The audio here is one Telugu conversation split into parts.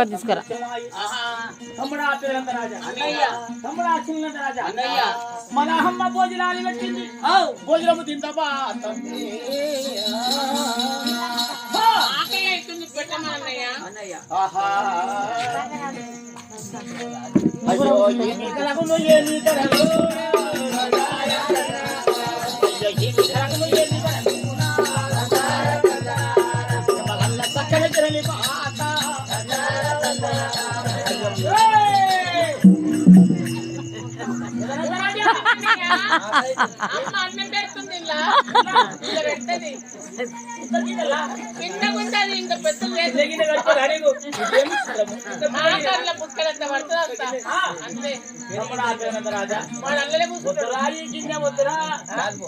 తీసుకురా మన అమ్మ భోజనాలు పెట్టింది భోజనము తింటావా అయ్యో ఏమి కలగును ఏమి కలగును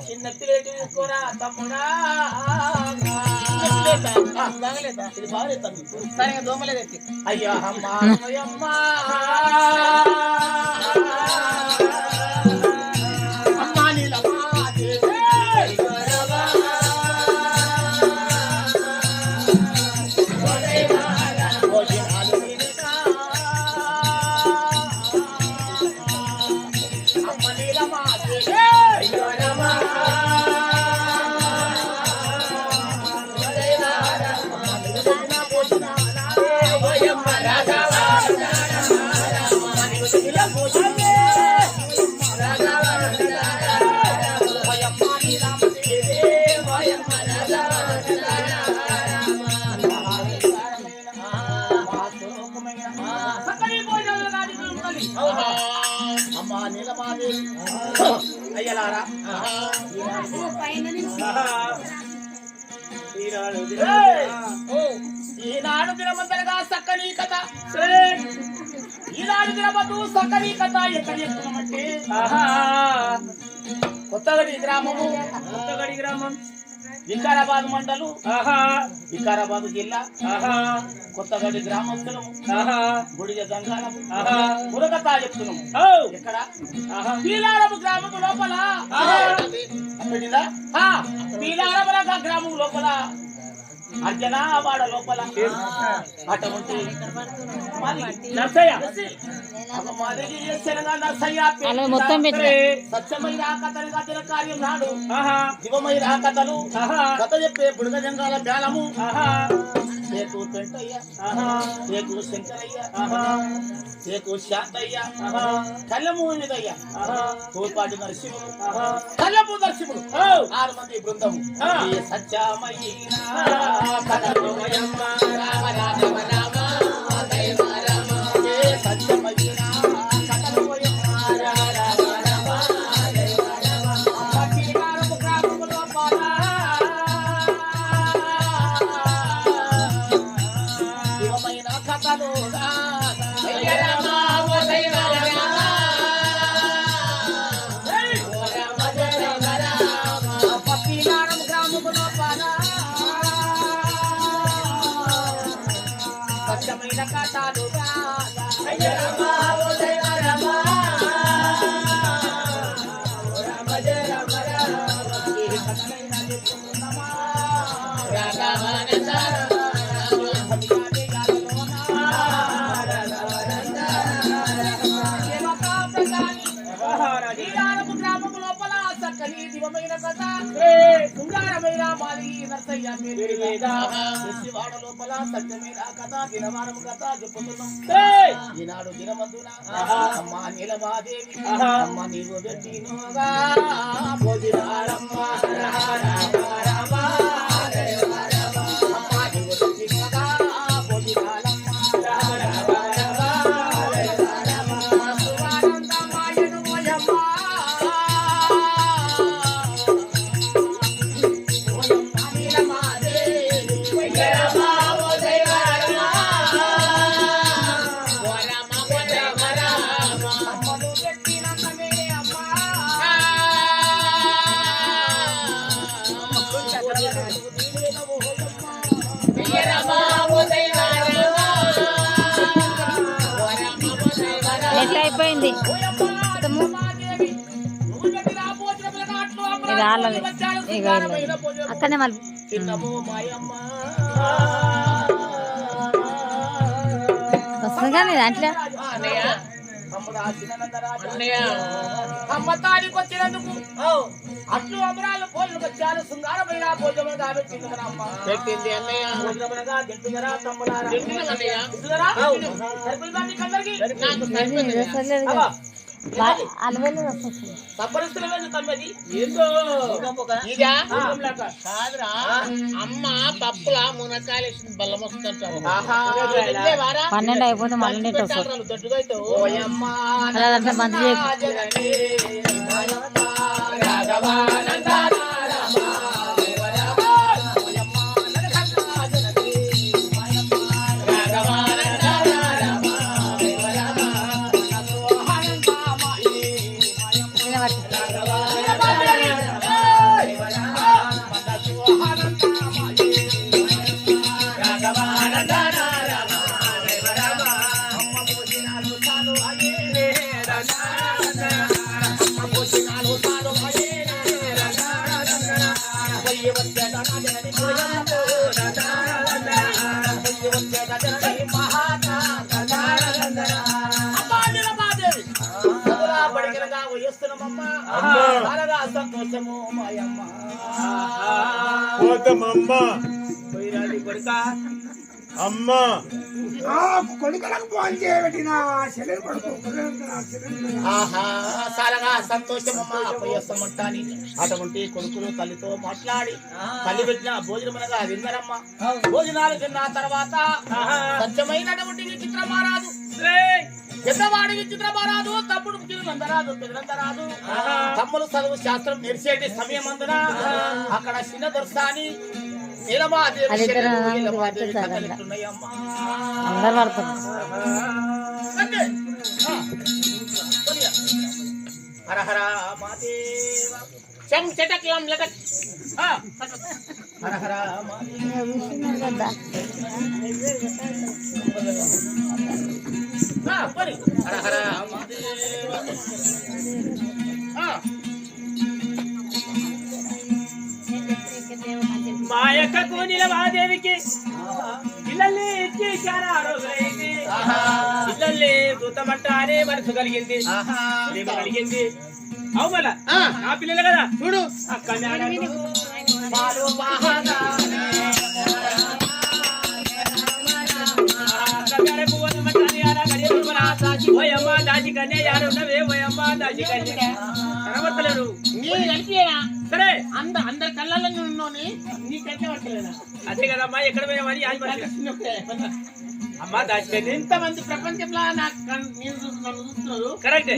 చిన్నెత్తిలేటి తీసుకోరా తమ్ముడా ఇది బాగలేదు సరిగా దోమలేదు అయ్యా అమ్మా అమ్మా అమ్మా నీలమాదేవి అయ్యలారా ఈనాడు దినమంతగా సక్కని కథ ఈనాడు దినమందు సక్కని కథ ఎక్కడ చెప్తున్నామంటే కొత్తగడి గ్రామం వికారాబాద్ మండలు వికారాబాద్ జిల్లా కొత్తగడి గ్రామస్తులము గుడిగ గంగానము మురగతా చెప్తున్నాము ఎక్కడ పీలారము గ్రామము లోపల పీలారముల గ్రామం లోపల అర్జనావాడ లోపల అటువంటి సత్యమైన కథలుగా తిరకార్యం నాడు దివమైన కథలు కథ చెప్పే బుడగ జంగాల బ్యాలము చేకు పెంటయ్య చేకు శంకరయ్య చేకు శాంతయ్య కళ్ళము ఇదయ్య తోపాటి నరసింహుడు కళ్ళము నరసింహుడు 6 మంది బృందము సత్యమైన కథలోయమ్మ రామ రామ రామ దైవ రామ సత్యమైన కథలోయమ్మ రామ రామ రామ దైవ రామ పట్టికారము గ్రామములో పాలా దివమైన కథలోగా దైవ రామ ఓ దైవ రామ ఓ రామ దైవ రామ పట్టికారము గ్రామములో పాలా సత్యమైన కథలుగా దైవ రామ ఓ దైవ రామ ఓ రామ దైవ రామ ఈ కథలైన చెప్పుకున్నామా రాఘవానంద దివమైన కథ సుందరమైన మాలి నర్సయ్య శివాడ లోపల సత్యమైన కథ దినవారం కథ చెప్పుతున్నాం ఈనాడు దినమందున అమ్మ నీలమాదేవి అమ్మ నీవు పెట్టినోగా భోజనాలమ్మ రామ అమ్మ నీవు పెట్టినోగా భోజనాలమ్మ సువానందమాయను మోయమ్మ అయిపోయింది వాళ్ళవి అక్కడనే మళ్ళీ తిన్నము మాయమ్మ వస్తుంది కానీ దాంట్లో అమ్మతానికి వచ్చినందుకు అట్లు అమరాలు పోలు వచ్చారు శృంగారమైన భోజనం కాబట్టింది మన అమ్మ పెట్టింది అన్నయ్య భోజనమునగా తింటున్నారా తమ్ములారా అమ్మ పప్పుల మునకాయలు బల్లం వస్తుంటారు 12 అయిపోతే మళ్ళీ మంచి సంతోషము మాయమ్మ అమ్మ కొడుకులకు ఫోన్ చేయబెట్టిన సారగా సంతోషమమ్మా పోయేస్తామంటాని అటువంటి కొడుకులు తల్లితో మాట్లాడి తల్లి పెట్టిన భోజనమనగా విందరమ్మ భోజనాలు తిన్న తర్వాత సత్యమైనటువంటి విచిత్రమారాదు పెద్దవాడికి చిత్రమారాదు తప్పుడు నందరాదు పెద్దరాదు తమ్ములు చదువు శాస్త్రం నేర్చేటి సమయం అందున అక్కడ చిన్న దొరసాని అందరు పడుతున్నారు హర హర మాదేవ చం చటక్ లం లటక్ హర హర మాదేవ హర హర మాదేవ మా యొక్క కోనిల మహాదేవికి పిల్లల్ని ఇచ్చి చాలా రోజులైంది పిల్లల్ని చూతమంటానే మనసు కలిగింది ప్రేమ కలిగింది అవు మళ్ళా నా పిల్లలు కదా చూడు అక్క ఓయమ్మ దాచి కన్య యారున్నవే ఓయమ్మ దాచి కన్య కనబడతలేరు సరే అందరి కళ్ళల్లో ఉన్నోని నీకైతే పట్టలేదా అదే కదమ్మా ఎక్కడ పోయామని అమ్మా దాచి కన్య ఇంతమంది ప్రపంచంలో నాకు నన్ను చూస్తున్నారు కరెక్ట్